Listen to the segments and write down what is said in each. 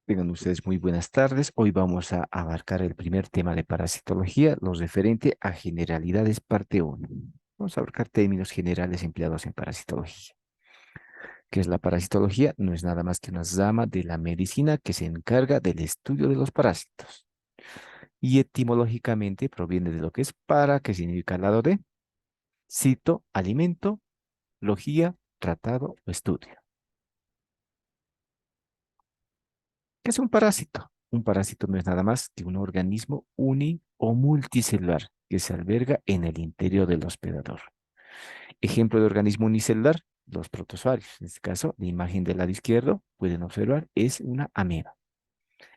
Tengan ustedes muy buenas tardes. Hoy vamos a abarcar el primer tema de parasitología, lo referente a generalidades, parte uno. Vamos a abarcar términos generales empleados en parasitología. ¿Qué es la parasitología? No es nada más que una rama de la medicina que se encarga del estudio de los parásitos. Y etimológicamente proviene de lo que es para, que significa al lado de, cito, alimento, logía, tratado o estudio. ¿Qué es un parásito? Un parásito no es nada más que un organismo uni o multicelular que se alberga en el interior del hospedador. Ejemplo de organismo unicelular, los protozoarios. En este caso, la imagen del lado izquierdo, pueden observar, es una ameba.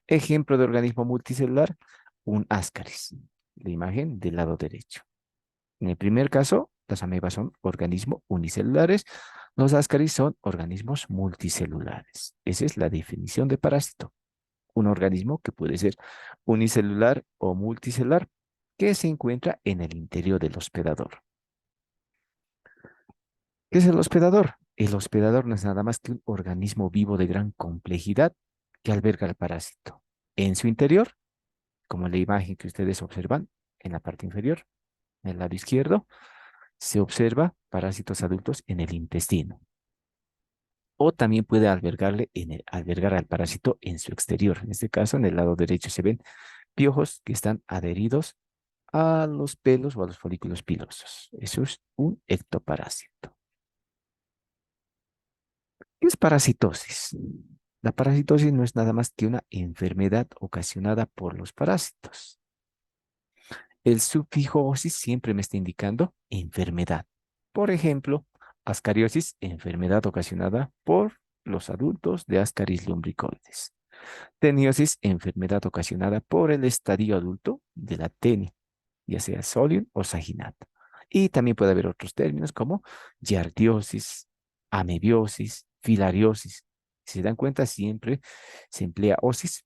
Ejemplo de organismo multicelular, un ascaris. La imagen del lado derecho. En el primer caso, las amebas son organismos unicelulares, los ascaris son organismos multicelulares. Esa es la definición de parásito. Un organismo que puede ser unicelular o multicelular que se encuentra en el interior del hospedador. ¿Qué es el hospedador? El hospedador no es nada más que un organismo vivo de gran complejidad que alberga al parásito. En su interior, como en la imagen que ustedes observan en la parte inferior, en el lado izquierdo, se observa parásitos adultos en el intestino. O también puede albergar al parásito en su exterior. En este caso, en el lado derecho se ven piojos que están adheridos a los pelos o a los folículos pilosos. Eso es un ectoparásito. ¿Qué es parasitosis? La parasitosis no es nada más que una enfermedad ocasionada por los parásitos. El sufijo osis siempre me está indicando enfermedad. Por ejemplo, ascariosis, enfermedad ocasionada por los adultos de Ascaris lumbricoides. Teniosis, enfermedad ocasionada por el estadio adulto de la tenia, ya sea Solium o Saginato. Y también puede haber otros términos como giardiosis, amebiosis, filariosis. Si se dan cuenta, siempre se emplea osis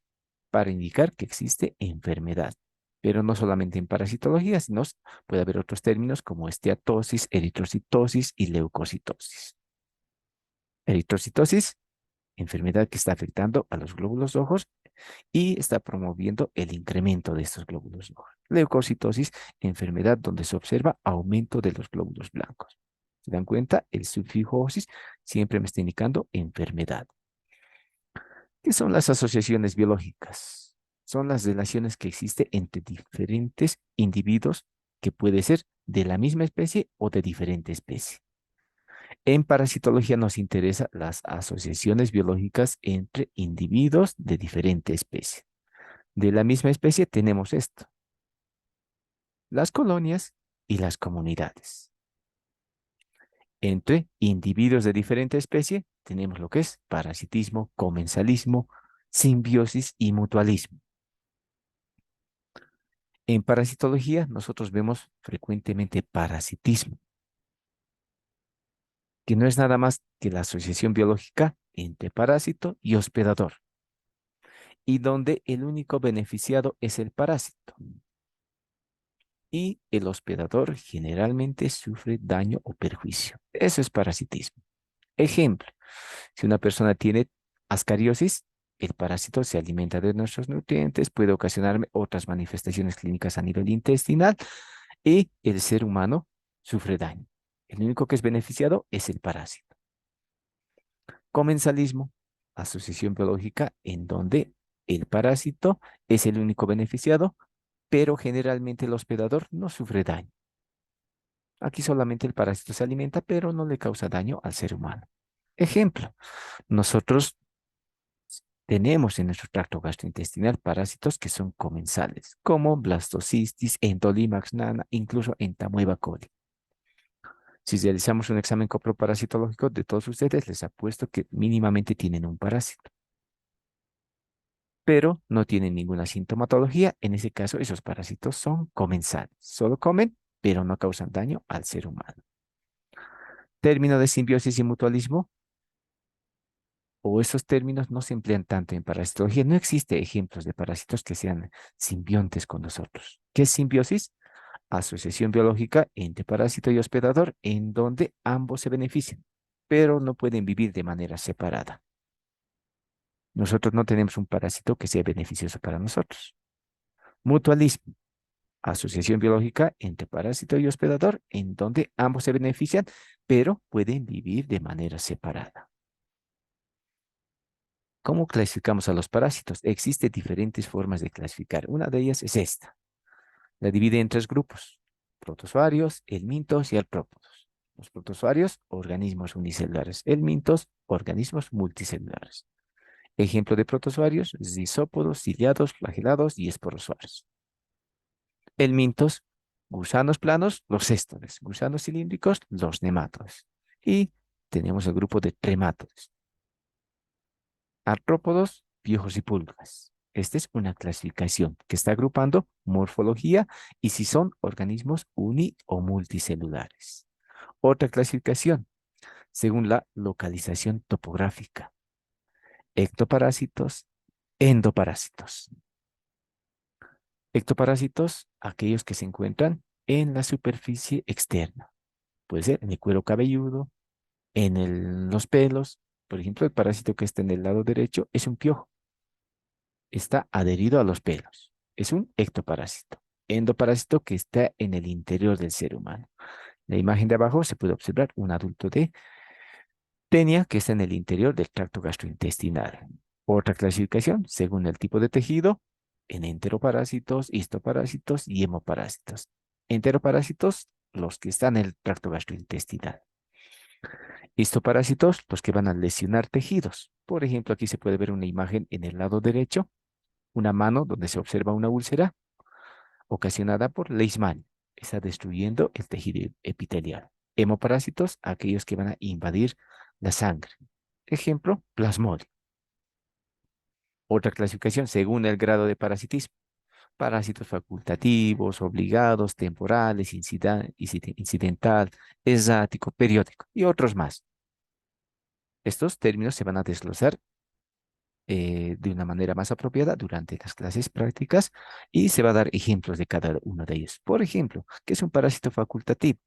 para indicar que existe enfermedad. Pero no solamente en parasitología, sino puede haber otros términos como esteatosis, eritrocitosis y leucocitosis. Eritrocitosis, enfermedad que está afectando a los glóbulos rojos y está promoviendo el incremento de estos glóbulos rojos. Leucocitosis, enfermedad donde se observa aumento de los glóbulos blancos. ¿Se dan cuenta? El sufijo osis siempre me está indicando enfermedad. ¿Qué son las asociaciones biológicas? Son las relaciones que existen entre diferentes individuos que puede ser de la misma especie o de diferente especie. En parasitología nos interesa las asociaciones biológicas entre individuos de diferente especie. De la misma especie tenemos esto, las colonias y las comunidades. Entre individuos de diferente especie tenemos lo que es parasitismo, comensalismo, simbiosis y mutualismo. En parasitología nosotros vemos frecuentemente parasitismo, que no es nada más que la asociación biológica entre parásito y hospedador, y donde el único beneficiado es el parásito. Y el hospedador generalmente sufre daño o perjuicio. Eso es parasitismo. Ejemplo, si una persona tiene ascariosis, el parásito se alimenta de nuestros nutrientes, puede ocasionarme otras manifestaciones clínicas a nivel intestinal y el ser humano sufre daño. El único que es beneficiado es el parásito. Comensalismo, asociación biológica en donde el parásito es el único beneficiado, pero generalmente el hospedador no sufre daño. Aquí solamente el parásito se alimenta, pero no le causa daño al ser humano. Ejemplo, nosotros tenemos en nuestro tracto gastrointestinal parásitos que son comensales, como Blastocystis, Endolimax nana, incluso Entamoeba coli. Si realizamos un examen coproparasitológico de todos ustedes, les apuesto que mínimamente tienen un parásito, pero no tienen ninguna sintomatología. En ese caso, esos parásitos son comensales. Solo comen, pero no causan daño al ser humano. Término de simbiosis y mutualismo, o esos términos no se emplean tanto en parasitología. No existe ejemplos de parásitos que sean simbiontes con nosotros. ¿Qué es simbiosis? Asociación biológica entre parásito y hospedador en donde ambos se benefician, pero no pueden vivir de manera separada. Nosotros no tenemos un parásito que sea beneficioso para nosotros. Mutualismo, asociación biológica entre parásito y hospedador, en donde ambos se benefician, pero pueden vivir de manera separada. ¿Cómo clasificamos a los parásitos? Existen diferentes formas de clasificar. Una de ellas es esta. La divide en tres grupos: protozoarios, helmintos y artrópodos. Los protozoarios, organismos unicelulares; helmintos, organismos multicelulares. Ejemplo de protozoarios: zisópodos, ciliados, flagelados y esporozoarios. Helmintos, gusanos planos, los céstodes; gusanos cilíndricos, los nemátodes. Y tenemos el grupo de tremátodes. Artrópodos, piojos y pulgas. Esta es una clasificación que está agrupando morfología y si son organismos uni o multicelulares. Otra clasificación, según la localización topográfica: ectoparásitos, endoparásitos. Ectoparásitos, aquellos que se encuentran en la superficie externa. Puede ser en el cuero cabelludo, los pelos. Por ejemplo, el parásito que está en el lado derecho es un piojo. Está adherido a los pelos. Es un ectoparásito. Endoparásito, que está en el interior del ser humano. En la imagen de abajo se puede observar un adulto de tenia que está en el interior del tracto gastrointestinal. Otra clasificación, según el tipo de tejido, en enteroparásitos, histoparásitos y hemoparásitos. Enteroparásitos, los que están en el tracto gastrointestinal. Histoparásitos, los que van a lesionar tejidos. Por ejemplo, aquí se puede ver una imagen en el lado derecho, una mano donde se observa una úlcera ocasionada por Leishman. Está destruyendo el tejido epitelial. Hemoparásitos, aquellos que van a invadir la sangre. Ejemplo, plasmodio. Otra clasificación, según el grado de parasitismo: parásitos facultativos, obligados, temporales, incidental, errático, periódico y otros más. Estos términos se van a desglosar de una manera más apropiada durante las clases prácticas y se va a dar ejemplos de cada uno de ellos. Por ejemplo, ¿qué es un parásito facultativo?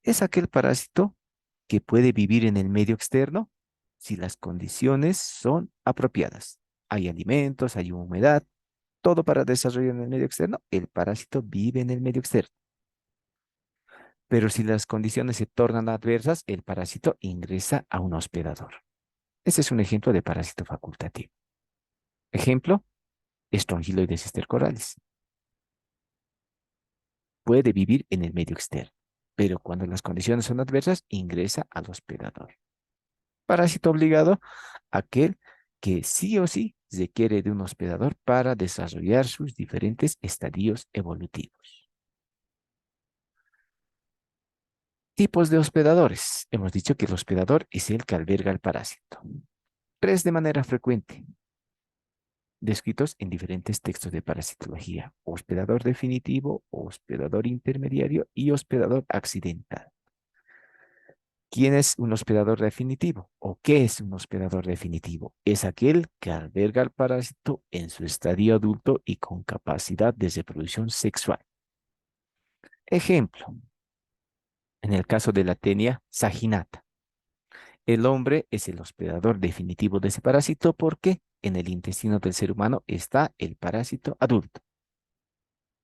Es aquel parásito que puede vivir en el medio externo si las condiciones son apropiadas. Hay alimentos, hay humedad, todo para desarrollar en el medio externo. El parásito vive en el medio externo. Pero si las condiciones se tornan adversas, el parásito ingresa a un hospedador. Ese es un ejemplo de parásito facultativo. Ejemplo, Strongyloides estercoralis. Puede vivir en el medio externo, pero cuando las condiciones son adversas, ingresa al hospedador. Parásito obligado, aquel que sí o sí requiere de un hospedador para desarrollar sus diferentes estadios evolutivos. Tipos de hospedadores. Hemos dicho que el hospedador es el que alberga el parásito. Tres de manera frecuente, descritos en diferentes textos de parasitología: hospedador definitivo, hospedador intermediario y hospedador accidental. ¿Quién es un hospedador definitivo? ¿O qué es un hospedador definitivo? Es aquel que alberga al parásito en su estadio adulto y con capacidad de reproducción sexual. Ejemplo, en el caso de la tenia saginata, el hombre es el hospedador definitivo de ese parásito porque en el intestino del ser humano está el parásito adulto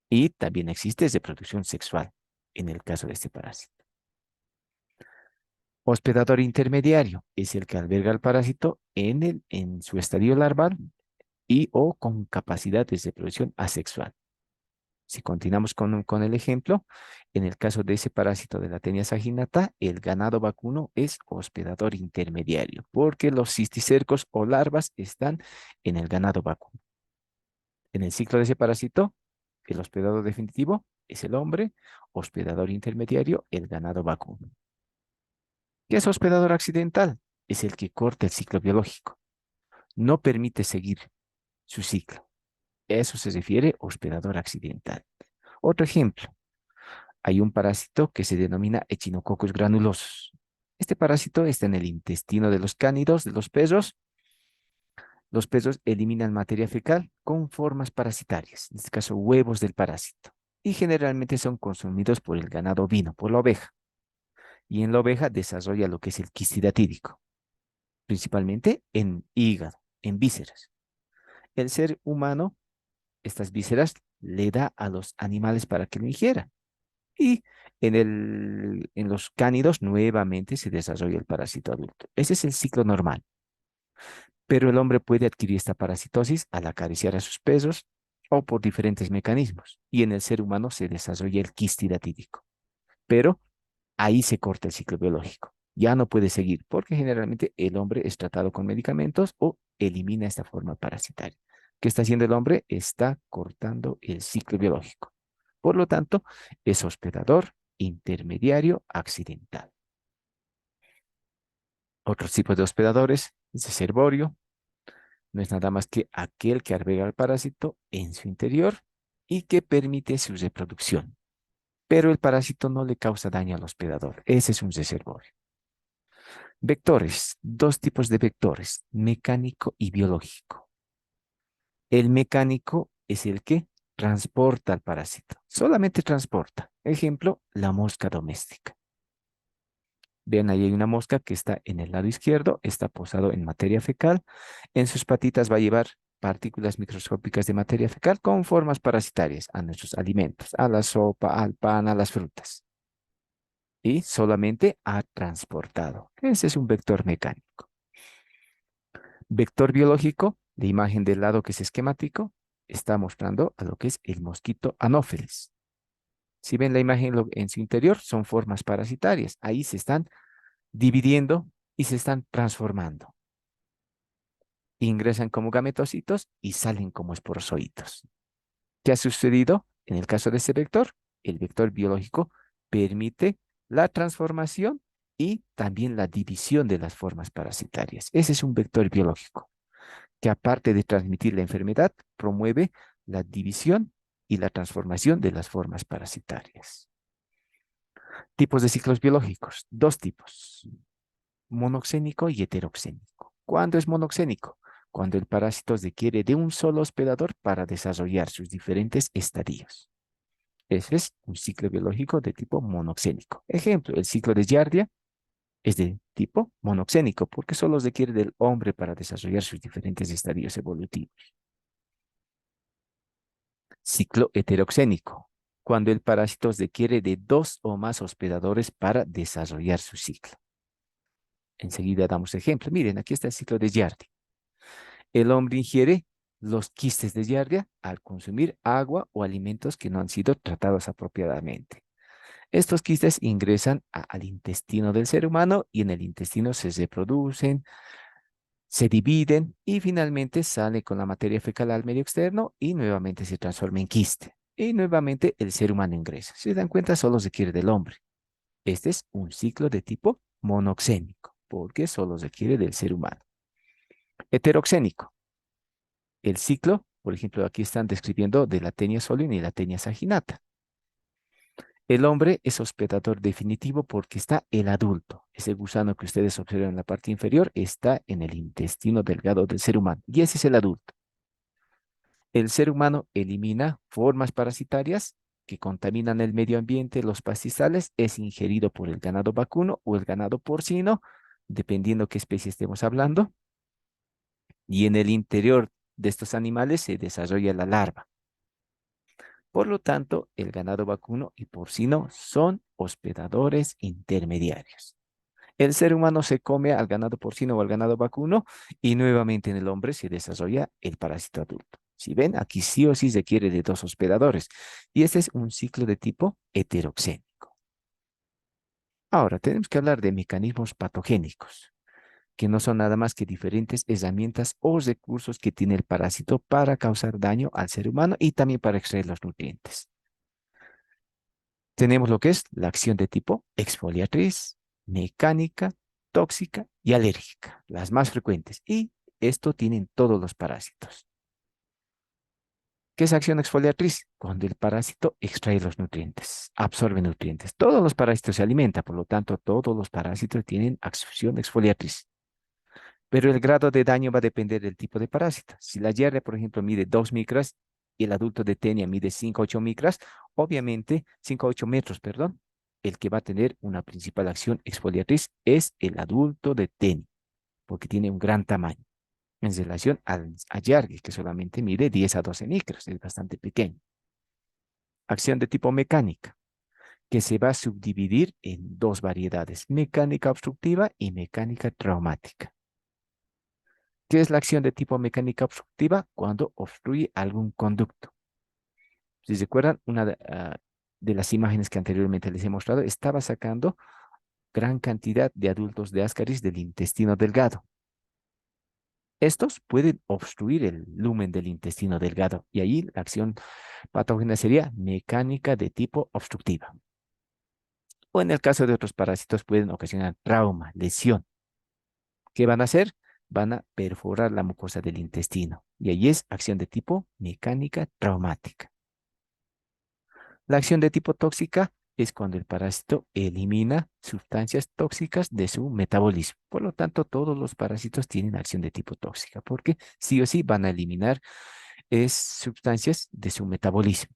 y también existe reproducción sexual en el caso de este parásito. Hospedador intermediario es el que alberga al parásito en su estadio larval y o con capacidad de reproducción asexual. Si continuamos con el ejemplo, en el caso de ese parásito de la tenia saginata, el ganado vacuno es hospedador intermediario, porque los cisticercos o larvas están en el ganado vacuno. En el ciclo de ese parásito, el hospedador definitivo es el hombre; hospedador intermediario, el ganado vacuno. ¿Qué es hospedador accidental? Es el que corta el ciclo biológico, no permite seguir su ciclo. Eso se refiere a hospedador accidental. Otro ejemplo, hay un parásito que se denomina Echinococcus granulosus. Este parásito está en el intestino de los cánidos, de los perros. Los perros eliminan materia fecal con formas parasitarias, en este caso huevos del parásito, y generalmente son consumidos por el ganado ovino, por la oveja. Y en la oveja desarrolla lo que es el quistidatídico, principalmente en hígado, en vísceras. El ser humano, estas vísceras, le da a los animales para que lo ingieran. Y en los cánidos nuevamente se desarrolla el parásito adulto. Ese es el ciclo normal. Pero el hombre puede adquirir esta parasitosis al acariciar a sus pesos o por diferentes mecanismos. Y en el ser humano se desarrolla el quistidatídico. Pero ahí se corta el ciclo biológico. Ya no puede seguir porque generalmente el hombre es tratado con medicamentos o elimina esta forma parasitaria. ¿Qué está haciendo el hombre? Está cortando el ciclo biológico. Por lo tanto, es hospedador intermediario accidental. Otros tipos de hospedadores es el servorio, no es nada más que aquel que alberga al parásito en su interior y que permite su reproducción. Pero el parásito no le causa daño al hospedador. Ese es un reservorio. Vectores, dos tipos de vectores, mecánico y biológico. El mecánico es el que transporta al parásito, solamente transporta. Ejemplo, la mosca doméstica. Vean, ahí hay una mosca que está en el lado izquierdo, está posado en materia fecal. En sus patitas va a llevar partículas microscópicas de materia fecal con formas parasitarias a nuestros alimentos, a la sopa, al pan, a las frutas. Y solamente ha transportado. Ese es un vector mecánico. Vector biológico, de imagen del lado que es esquemático, está mostrando a lo que es el mosquito anófeles. Si ven la imagen en su interior, son formas parasitarias. Ahí se están dividiendo y se están transformando. Ingresan como gametocitos y salen como esporozoitos. ¿Qué ha sucedido? En el caso de este vector, el vector biológico permite la transformación y también la división de las formas parasitarias. Ese es un vector biológico que aparte de transmitir la enfermedad, promueve la división y la transformación de las formas parasitarias. Tipos de ciclos biológicos, dos tipos, monoxénico y heteroxénico. ¿Cuándo es monoxénico? Cuando el parásito requiere de un solo hospedador para desarrollar sus diferentes estadios. Ese es un ciclo biológico de tipo monoxénico. Ejemplo, el ciclo de Giardia es de tipo monoxénico porque solo requiere del hombre para desarrollar sus diferentes estadios evolutivos. Ciclo heteroxénico, cuando el parásito requiere de dos o más hospedadores para desarrollar su ciclo. Enseguida damos ejemplo. Miren, aquí está el ciclo de Giardia. El hombre ingiere los quistes de Giardia al consumir agua o alimentos que no han sido tratados apropiadamente. Estos quistes ingresan al intestino del ser humano y en el intestino se reproducen, se dividen y finalmente sale con la materia fecal al medio externo y nuevamente se transforma en quiste. Y nuevamente el ser humano ingresa. Si se dan cuenta, solo se quiere del hombre. Este es un ciclo de tipo monoxénico, porque solo se quiere del ser humano. Heteroxénico. El ciclo, por ejemplo, aquí están describiendo de la tenia solium y la tenia saginata. El hombre es hospedador definitivo porque está el adulto. Ese gusano que ustedes observan en la parte inferior está en el intestino delgado del ser humano y ese es el adulto. El ser humano elimina formas parasitarias que contaminan el medio ambiente, los pastizales, es ingerido por el ganado vacuno o el ganado porcino, dependiendo qué especie estemos hablando, y en el interior de estos animales se desarrolla la larva. Por lo tanto, el ganado vacuno y porcino son hospedadores intermediarios. El ser humano se come al ganado porcino o al ganado vacuno y nuevamente en el hombre se desarrolla el parásito adulto. Si ven, aquí sí o sí se requiere de dos hospedadores y este es un ciclo de tipo heteroxénico. Ahora, tenemos que hablar de mecanismos patogénicos, que no son nada más que diferentes herramientas o recursos que tiene el parásito para causar daño al ser humano y también para extraer los nutrientes. Tenemos lo que es la acción de tipo exfoliatriz, mecánica, tóxica y alérgica, las más frecuentes. Y esto tienen todos los parásitos. ¿Qué es acción exfoliatriz? Cuando el parásito extrae los nutrientes, absorbe nutrientes. Todos los parásitos se alimentan, por lo tanto, todos los parásitos tienen acción exfoliatriz. Pero el grado de daño va a depender del tipo de parásito. Si la Giardia, por ejemplo, mide 2 micras y el adulto de Tenia mide 5 a 8 micras, obviamente 5 a 8 metros, perdón, el que va a tener una principal acción exfoliatriz es el adulto de Tenia, porque tiene un gran tamaño. en relación al allargue, que solamente mide 10 a 12 micros, es bastante pequeño. Acción de tipo mecánica, que se va a subdividir en dos variedades, mecánica obstructiva y mecánica traumática. ¿Qué es la acción de tipo mecánica obstructiva? Cuando obstruye algún conducto. Si se acuerdan, una de las imágenes que anteriormente les he mostrado estaba sacando gran cantidad de adultos de Ascaris del intestino delgado. Estos pueden obstruir el lumen del intestino delgado y ahí la acción patógena sería mecánica de tipo obstructiva. O en el caso de otros parásitos pueden ocasionar trauma, lesión. ¿Qué van a hacer? Van a perforar la mucosa del intestino y ahí es acción de tipo mecánica traumática. La acción de tipo tóxica es cuando el parásito elimina sustancias tóxicas de su metabolismo. Por lo tanto, todos los parásitos tienen acción de tipo tóxica porque sí o sí van a eliminar sustancias de su metabolismo.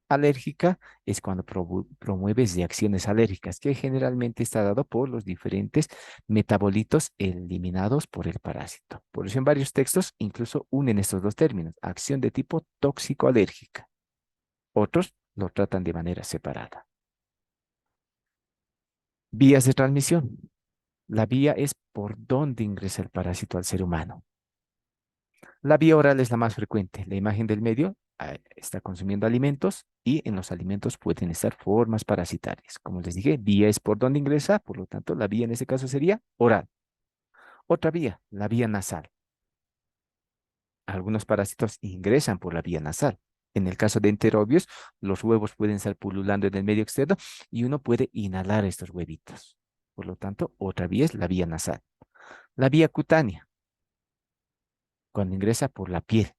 Alérgica es cuando promueves reacciones alérgicas, que generalmente está dado por los diferentes metabolitos eliminados por el parásito. Por eso en varios textos incluso unen estos dos términos, acción de tipo tóxico-alérgica. Otros lo tratan de manera separada. Vías de transmisión. La vía es por donde ingresa el parásito al ser humano. La vía oral es la más frecuente. La imagen del medio está consumiendo alimentos y en los alimentos pueden estar formas parasitarias. Como les dije, vía es por donde ingresa, por lo tanto, la vía en este caso sería oral. Otra vía, la vía nasal. Algunos parásitos ingresan por la vía nasal. En el caso de enterobios, los huevos pueden estar pululando en el medio externo y uno puede inhalar estos huevitos. Por lo tanto, otra vía es la vía nasal. La vía cutánea, cuando ingresa por la piel.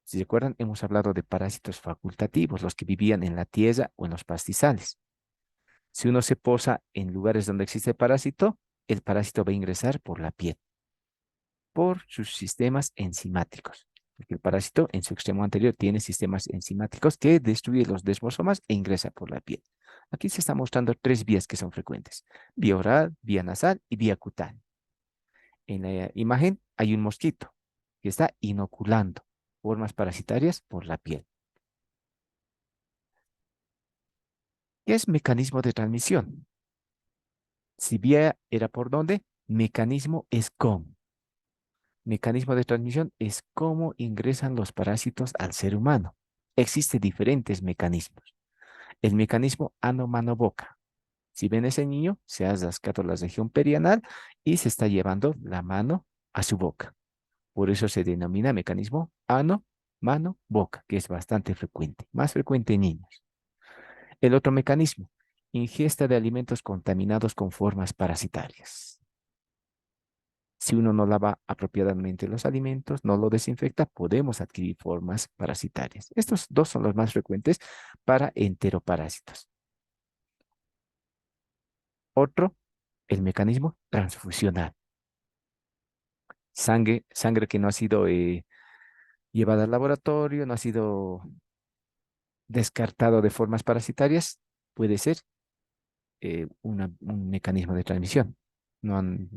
Si se acuerdan, hemos hablado de parásitos facultativos, los que vivían en la tierra o en los pastizales. Si uno se posa en lugares donde existe el parásito va a ingresar por la piel, por sus sistemas enzimáticos. Porque el parásito en su extremo anterior tiene sistemas enzimáticos que destruyen los desmosomas e ingresa por la piel. Aquí se están mostrando tres vías que son frecuentes: vía oral, vía nasal y vía cutánea. En la imagen hay un mosquito que está inoculando formas parasitarias por la piel. ¿Qué es mecanismo de transmisión? Si vía era por dónde, mecanismo es cómo. Mecanismo de transmisión es cómo ingresan los parásitos al ser humano. Existen diferentes mecanismos. El mecanismo ano-mano-boca. Si ven ese niño, se ha rascado la región perianal y se está llevando la mano a su boca. Por eso se denomina mecanismo ano-mano-boca, que es bastante frecuente, más frecuente en niños. El otro mecanismo, ingesta de alimentos contaminados con formas parasitarias. Si uno no lava apropiadamente los alimentos, no lo desinfecta, podemos adquirir formas parasitarias. Estos dos son los más frecuentes para enteroparásitos. Otro, el mecanismo transfusional. Sangre que no ha sido llevada al laboratorio, no ha sido descartado de formas parasitarias, puede ser un mecanismo de transmisión. No han,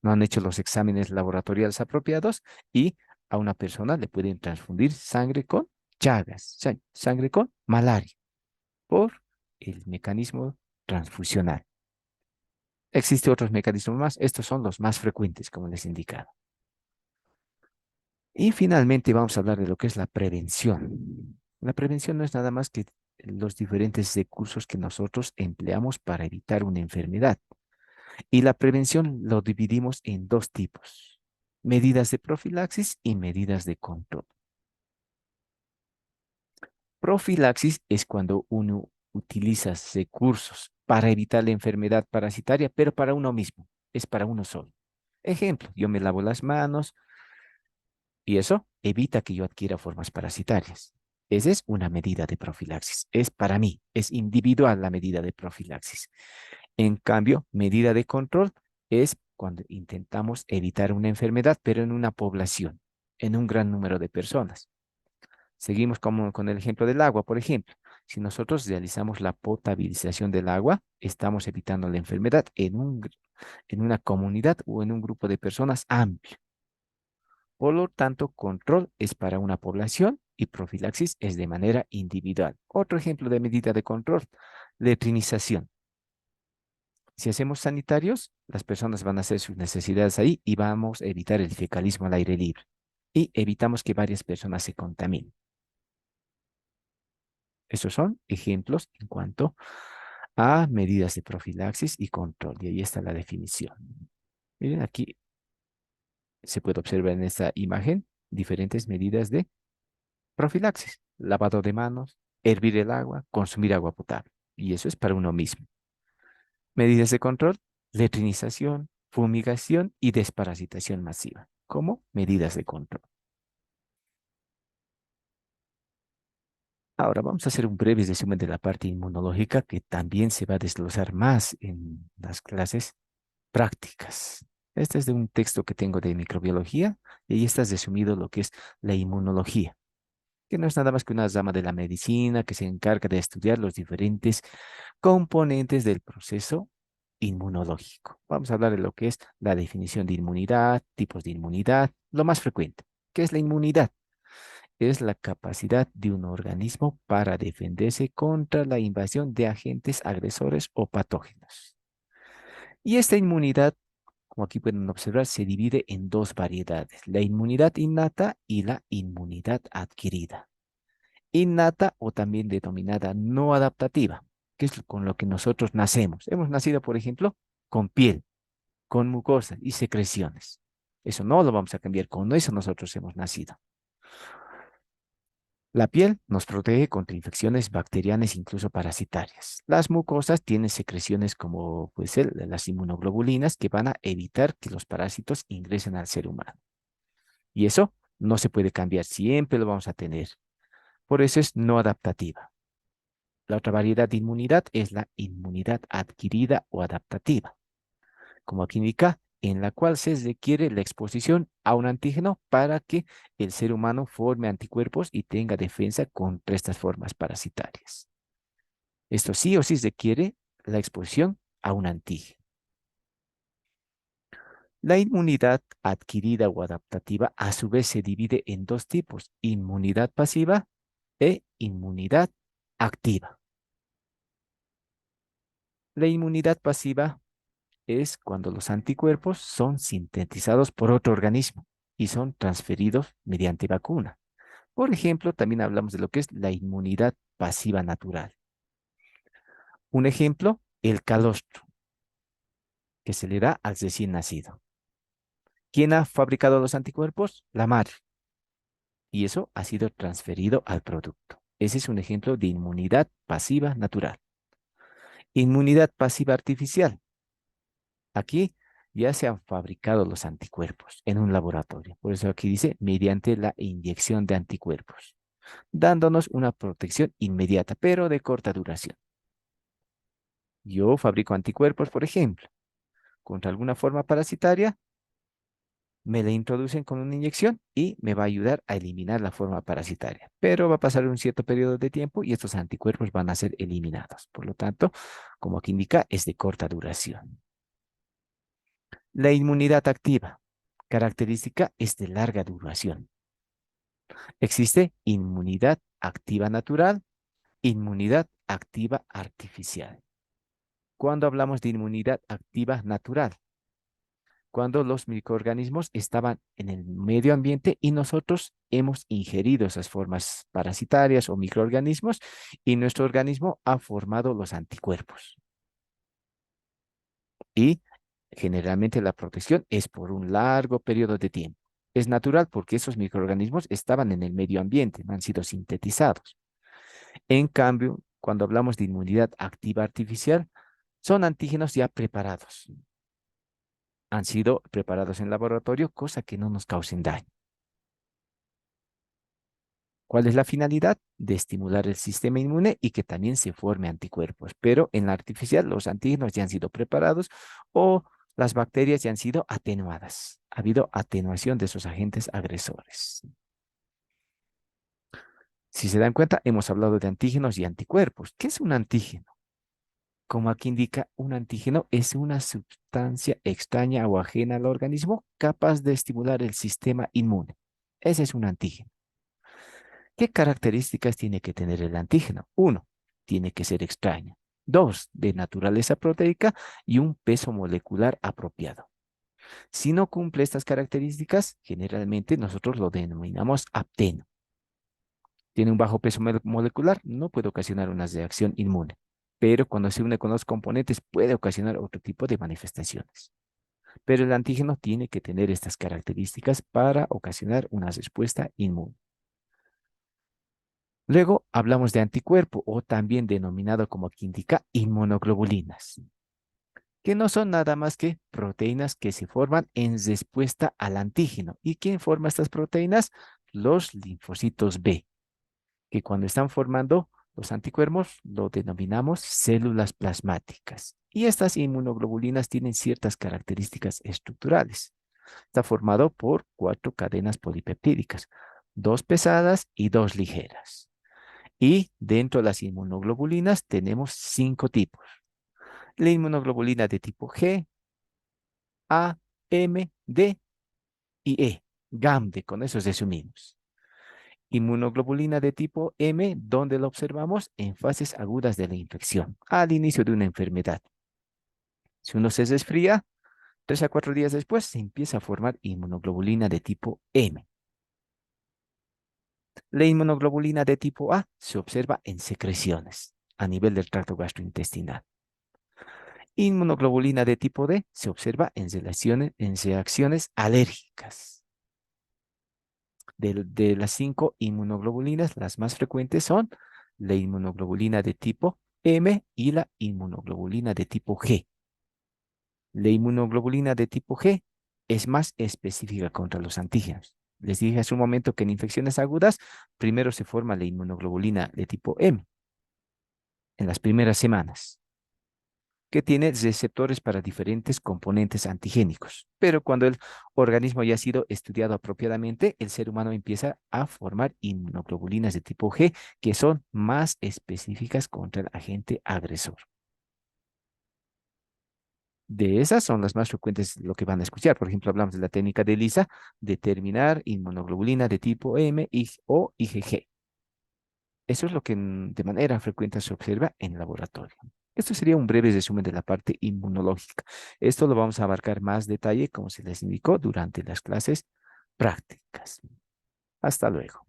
no han hecho los exámenes laboratoriales apropiados y a una persona le pueden transfundir sangre con Chagas, sangre con malaria, por el mecanismo transfusional. Existen otros mecanismos más, estos son los más frecuentes, como les he indicado. Y finalmente vamos a hablar de lo que es la prevención. La prevención no es nada más que los diferentes recursos que nosotros empleamos para evitar una enfermedad. Y la prevención lo dividimos en dos tipos: medidas de profilaxis y medidas de control. Profilaxis es cuando uno utiliza recursos para evitar la enfermedad parasitaria, pero para uno mismo, es para uno solo. Ejemplo, yo me lavo las manos y eso evita que yo adquiera formas parasitarias. Esa es una medida de profilaxis. Es para mí, es individual la medida de profilaxis. En cambio, medida de control es cuando intentamos evitar una enfermedad, pero en una población, en un gran número de personas. Seguimos con el ejemplo del agua, por ejemplo. Si nosotros realizamos la potabilización del agua, estamos evitando la enfermedad en una comunidad o en un grupo de personas amplio. Por lo tanto, control es para una población y profilaxis es de manera individual. Otro ejemplo de medida de control, letrinización. Si hacemos sanitarios, las personas van a hacer sus necesidades ahí y vamos a evitar el fecalismo al aire libre. Y evitamos que varias personas se contaminen. Esos son ejemplos en cuanto a medidas de profilaxis y control. Y ahí está la definición. Miren, aquí se puede observar en esta imagen diferentes medidas de profilaxis. Lavado de manos, hervir el agua, consumir agua potable. Y eso es para uno mismo. Medidas de control, letrinización, fumigación y desparasitación masiva, como medidas de control. Ahora vamos a hacer un breve resumen de la parte inmunológica que también se va a desglosar más en las clases prácticas. Este es de un texto que tengo de microbiología y ahí está resumido lo que es la inmunología, que no es nada más que una rama de la medicina que se encarga de estudiar los diferentes componentes del proceso inmunológico. Vamos a hablar de lo que es la definición de inmunidad, tipos de inmunidad, lo más frecuente. ¿Qué es la inmunidad? Es la capacidad de un organismo para defenderse contra la invasión de agentes agresores o patógenos. Y esta inmunidad, como aquí pueden observar, se divide en dos variedades, la inmunidad innata y la inmunidad adquirida. Innata o también denominada no adaptativa, que es con lo que nosotros nacemos. Hemos nacido, por ejemplo, con piel, con mucosas y secreciones. Eso no lo vamos a cambiar, con eso nosotros hemos nacido. La piel nos protege contra infecciones bacterianas, incluso parasitarias. Las mucosas tienen secreciones como puede ser las inmunoglobulinas que van a evitar que los parásitos ingresen al ser humano. Y eso no se puede cambiar, siempre lo vamos a tener. Por eso es no adaptativa. La otra variedad de inmunidad es la inmunidad adquirida o adaptativa, como aquí indica, en la cual se requiere la exposición a un antígeno para que el ser humano forme anticuerpos y tenga defensa contra estas formas parasitarias. Esto sí o sí requiere la exposición a un antígeno. La inmunidad adquirida o adaptativa a su vez se divide en dos tipos, inmunidad pasiva e inmunidad activa. La inmunidad pasiva es cuando los anticuerpos son sintetizados por otro organismo y son transferidos mediante vacuna. Por ejemplo, también hablamos de lo que es la inmunidad pasiva natural. Un ejemplo, el calostro, que se le da al recién nacido. ¿Quién ha fabricado los anticuerpos? La madre. Y eso ha sido transferido al producto. Ese es un ejemplo de inmunidad pasiva natural. Inmunidad pasiva artificial. Aquí ya se han fabricado los anticuerpos en un laboratorio. Por eso aquí dice, mediante la inyección de anticuerpos, dándonos una protección inmediata, pero de corta duración. Yo fabrico anticuerpos, por ejemplo, contra alguna forma parasitaria, me la introducen con una inyección y me va a ayudar a eliminar la forma parasitaria. Pero va a pasar un cierto periodo de tiempo y estos anticuerpos van a ser eliminados. Por lo tanto, como aquí indica, es de corta duración. La inmunidad activa, característica es de larga duración. Existe inmunidad activa natural, inmunidad activa artificial. Cuando hablamos de inmunidad activa natural, cuando los microorganismos estaban en el medio ambiente y nosotros hemos ingerido esas formas parasitarias o microorganismos y nuestro organismo ha formado los anticuerpos. Y generalmente la protección es por un largo periodo de tiempo. Es natural porque esos microorganismos estaban en el medio ambiente, no han sido sintetizados. En cambio, cuando hablamos de inmunidad activa artificial, son antígenos ya preparados. Han sido preparados en laboratorio, cosa que no nos causen daño. ¿Cuál es la finalidad? De estimular el sistema inmune y que también se forme anticuerpos. Pero en la artificial, los antígenos ya han sido preparados o las bacterias ya han sido atenuadas. Ha habido atenuación de esos agentes agresores. Si se dan cuenta, hemos hablado de antígenos y anticuerpos. ¿Qué es un antígeno? Como aquí indica, un antígeno es una sustancia extraña o ajena al organismo capaz de estimular el sistema inmune. Ese es un antígeno. ¿Qué características tiene que tener el antígeno? Uno, tiene que ser extraño. Dos, de naturaleza proteica y un peso molecular apropiado. Si no cumple estas características, generalmente nosotros lo denominamos apteno. Tiene un bajo peso molecular, no puede ocasionar una reacción inmune, pero cuando se une con los componentes puede ocasionar otro tipo de manifestaciones. Pero el antígeno tiene que tener estas características para ocasionar una respuesta inmune. Luego hablamos de anticuerpo o también denominado como aquí indica inmunoglobulinas, que no son nada más que proteínas que se forman en respuesta al antígeno. ¿Y quién forma estas proteínas? Los linfocitos B, que cuando están formando los anticuerpos lo denominamos células plasmáticas. Y estas inmunoglobulinas tienen ciertas características estructurales. Está formado por 4 cadenas polipeptídicas, 2 pesadas y 2 ligeras. Y dentro de las inmunoglobulinas tenemos 5 tipos. La inmunoglobulina de tipo G, A, M, D y E. GAMD, con eso resumimos. Inmunoglobulina de tipo M, donde la observamos en fases agudas de la infección, al inicio de una enfermedad. Si uno se resfría, 3 a 4 días después se empieza a formar inmunoglobulina de tipo M. La inmunoglobulina de tipo A se observa en secreciones a nivel del tracto gastrointestinal. Inmunoglobulina de tipo D se observa en reacciones alérgicas. De las 5 inmunoglobulinas, las más frecuentes son la inmunoglobulina de tipo M y la inmunoglobulina de tipo G. La inmunoglobulina de tipo G es más específica contra los antígenos. Les dije hace un momento que en infecciones agudas, primero se forma la inmunoglobulina de tipo M en las primeras semanas, que tiene receptores para diferentes componentes antigénicos. Pero cuando el organismo ya ha sido estudiado apropiadamente, el ser humano empieza a formar inmunoglobulinas de tipo G que son más específicas contra el agente agresor. De esas son las más frecuentes lo que van a escuchar. Por ejemplo, hablamos de la técnica de ELISA, determinar inmunoglobulina de tipo M o IgG. Eso es lo que de manera frecuente se observa en el laboratorio. Esto sería un breve resumen de la parte inmunológica. Esto lo vamos a abarcar más detalle, como se les indicó, durante las clases prácticas. Hasta luego.